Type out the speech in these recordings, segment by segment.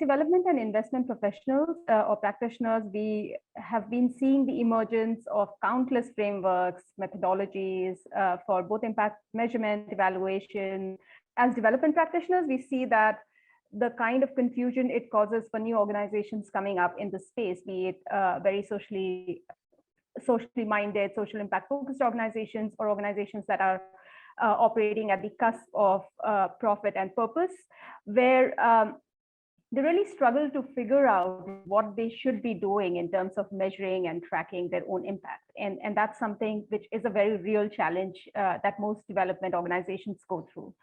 development and investment professionals or practitioners, we have been seeing the emergence of countless frameworks, methodologies for both impact measurement, evaluation. As development practitioners, we see that the kind of confusion it causes for new organizations coming up in the space, be it very socially minded, social impact focused organizations, or organizations that are operating at the cusp of profit and purpose, where they really struggle to figure out what they should be doing in terms of measuring and tracking their own impact. And that's something which is a very real challenge that most development organizations go through.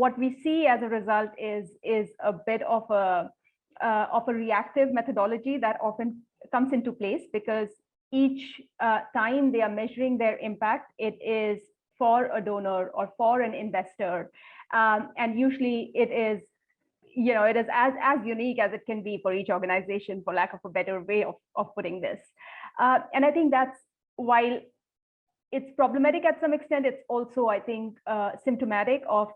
What we see as a result is a bit of a reactive methodology that often comes into place, because each time they are measuring their impact, it is for a donor or for an investor, and usually it is as unique as it can be for each organization, for lack of a better way of putting this. And I think that's, while it's problematic at some extent, it's also, I think, symptomatic of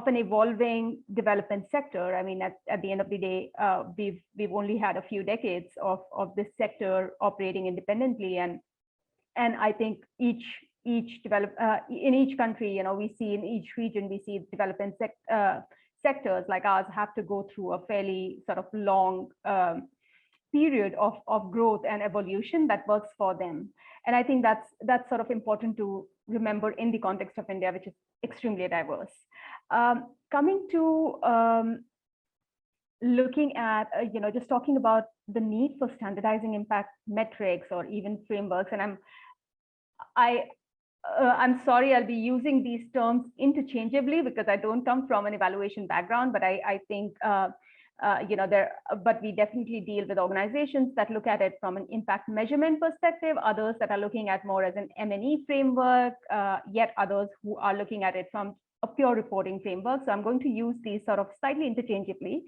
an evolving development sector. I mean, at the end of the day, we've only had a few decades of this sector operating independently, and I think in each country, we see, in each region, we see development sectors like ours have to go through a fairly sort of long period of growth and evolution that works for them. And I think that's sort of important to remember in the context of India, which is extremely diverse. Coming to looking at, just talking about the need for standardizing impact metrics or even frameworks, and I'm sorry, I'll be using these terms interchangeably because I don't come from an evaluation background, but I think but we definitely deal with organizations that look at it from an impact measurement perspective, others that are looking at more as an M&E framework, yet others who are looking at it from a pure reporting framework. So I'm going to use these sort of slightly interchangeably.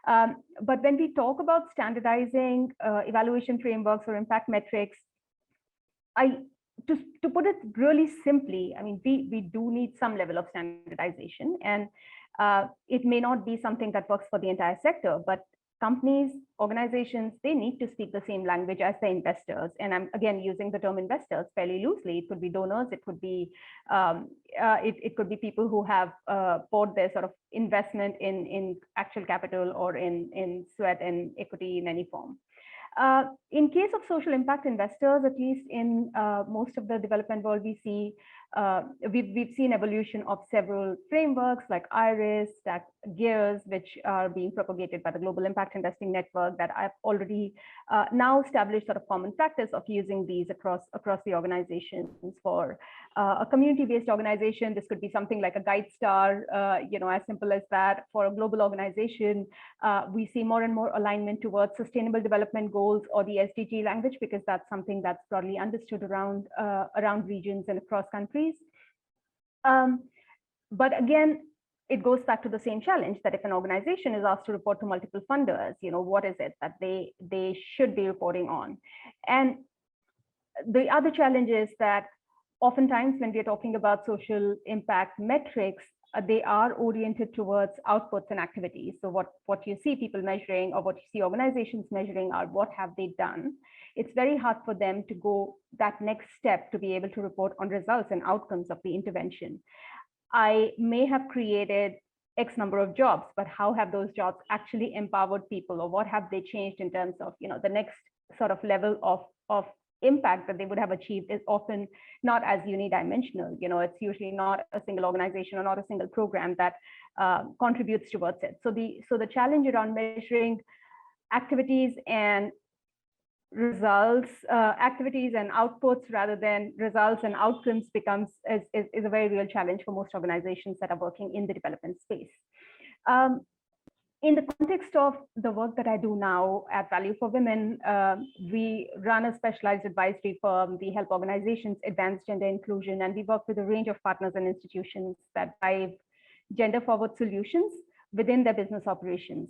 But when we talk about standardizing evaluation frameworks or impact metrics, to put it really simply, I mean, we do need some level of standardization, and it may not be something that works for the entire sector, but companies, organizations, they need to speak the same language as the investors. And I'm again using the term investors fairly loosely. It could be donors, it could be it could be people who have poured their sort of investment in actual capital or in sweat and equity in any form. In case of social impact investors, at least in most of the development world, we see we've seen evolution of several frameworks like IRIS, GEARS, which are being propagated by the Global Impact Investing Network, that I've already now established sort of common practice of using these across the organizations. For a community-based organization, this could be something like a GuideStar, as simple as that. For a global organization, we see more and more alignment towards sustainable development goals or the SDG language, because that's something that's broadly understood around regions and across countries. But again, it goes back to the same challenge that if an organization is asked to report to multiple funders, what is it that they should be reporting on? And the other challenge is that oftentimes when we're talking about social impact metrics, they are oriented towards outputs and activities. So what you see people measuring, or what you see organizations measuring, are what have they done. It's very hard for them to go that next step to be able to report on results and outcomes of the intervention. I may have created X number of jobs, but how have those jobs actually empowered people, or what have they changed in terms of the next sort of level of impact that they would have achieved is often not as unidimensional. It's usually not a single organization or not a single program that contributes towards it. So the challenge around measuring activities and results, activities and outputs rather than results and outcomes is a very real challenge for most organizations that are working in the development space. In the context of the work that I do now at Value for Women, we run a specialized advisory firm. We help organizations advance gender inclusion, and we work with a range of partners and institutions that drive gender forward solutions within their business operations.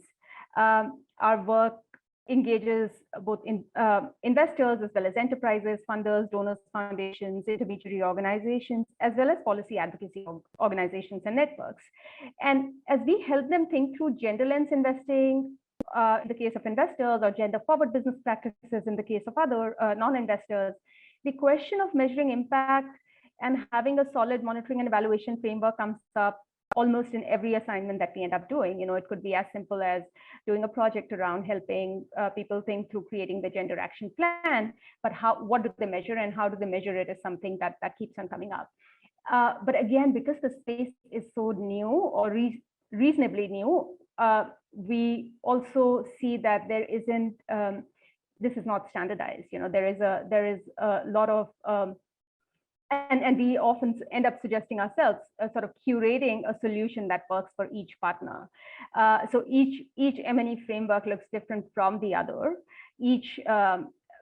Our work engages both investors as well as enterprises, funders, donors, foundations, intermediary organizations, as well as policy advocacy organizations and networks. And as we help them think through gender lens investing, in the case of investors, or gender forward business practices in the case of other non-investors, the question of measuring impact and having a solid monitoring and evaluation framework comes up almost in every assignment that we end up doing. It could be as simple as doing a project around helping people think through creating the gender action plan, but what do they measure and how do they measure it is something that keeps on coming up. But again, because the space is so new or reasonably new, we also see that there isn't, this is not standardized. There is a lot of, and we often end up suggesting ourselves sort of curating a solution that works for each partner. So each M&E framework looks different from the other. Each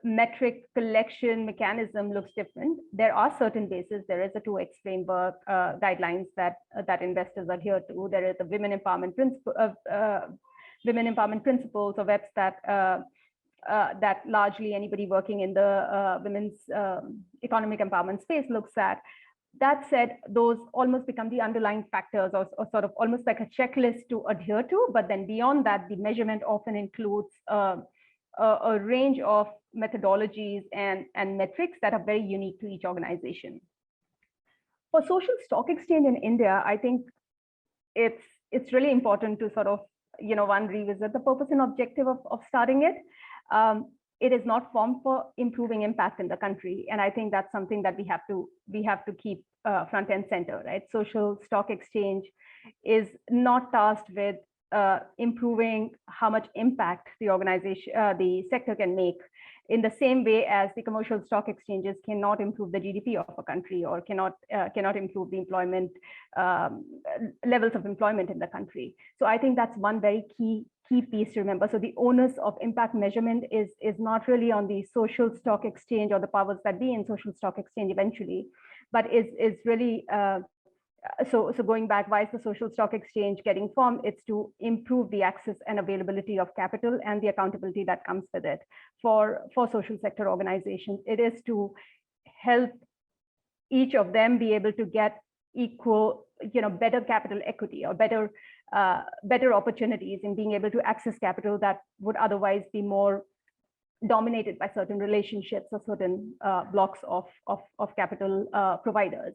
metric collection mechanism looks different. There are certain bases. There is a 2X framework guidelines that investors adhere to. There is the women empowerment principles or WEPs that largely anybody working in the women's economic empowerment space looks at. That said, those almost become the underlying factors or sort of almost like a checklist to adhere to. But then beyond that, the measurement often includes a range of methodologies and metrics that are very unique to each organization. For social stock exchange in India, I think it's really important to sort of, one, revisit the purpose and objective of starting it. It is not formed for improving impact in the country. And I think that's something that we have to keep front and center, right? Social stock exchange is not tasked with improving how much impact the sector can make, in the same way as the commercial stock exchanges cannot improve the GDP of a country or cannot improve the employment levels of employment in the country. So I think that's one very key piece to remember. So the onus of impact measurement is not really on the social stock exchange or the powers that be in social stock exchange eventually, but is really so going back, why is the social stock exchange getting formed? It's to improve the access and availability of capital and the accountability that comes with it for social sector organizations. It is to help each of them be able to get equal, better capital equity or better opportunities in being able to access capital that would otherwise be more dominated by certain relationships or certain blocks of capital providers.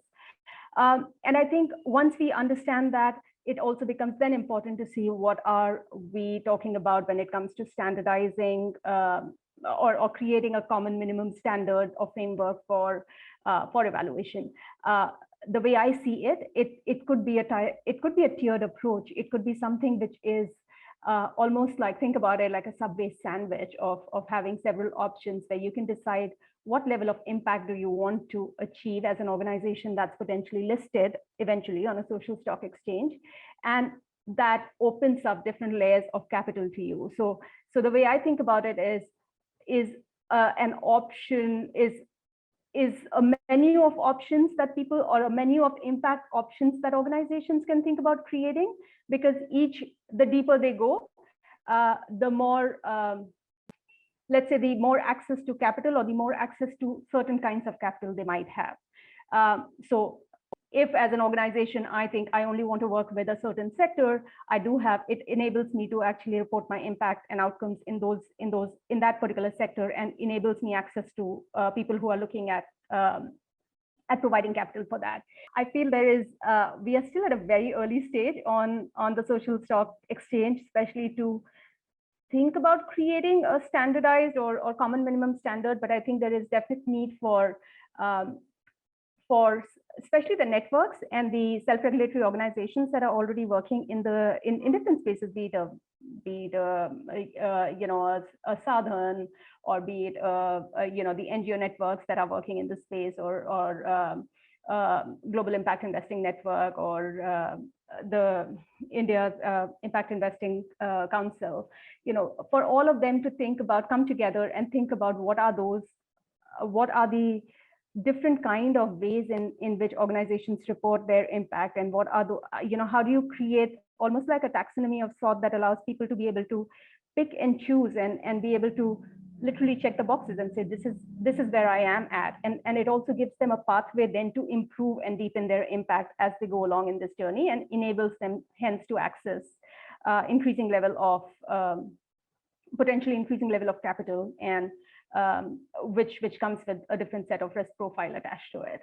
And I think once we understand that, it also becomes then important to see what are we talking about when it comes to standardizing or creating a common minimum standard or framework for evaluation. The way I see it, it could be a tiered approach. It could be something which is almost like, think about it like a Subway sandwich of having several options where you can decide what level of impact do you want to achieve as an organization that's potentially listed eventually on a social stock exchange, and that opens up different layers of capital to you. So the way I think about it is an option is a menu of options that people, or a menu of impact options that organizations can think about creating, because the deeper they go, the more let's say the more access to capital or the more access to certain kinds of capital they might have. So if as an organization, I think I only want to work with a certain sector, it enables me to actually report my impact and outcomes in that particular sector, and enables me access to people who are looking at providing capital for that. I feel we are still at a very early stage on the social stock exchange, especially to think about creating a standardized or common minimum standard. But I think there is definite need for especially the networks and the self-regulatory organizations that are already working in different spaces, be it a Sadhan, or be it the NGO networks that are working in the space, or Global Impact Investing Network, or the India's Impact Investing Council. For all of them to come together and think about what are the different kind of ways in which organizations report their impact, and what are how do you create almost like a taxonomy of sort that allows people to be able to pick and choose and be able to literally check the boxes and say, this is where I am at. And it also gives them a pathway then to improve and deepen their impact as they go along in this journey, and enables them hence to access increasing level of potentially increasing level of capital, and which comes with a different set of risk profile attached to it.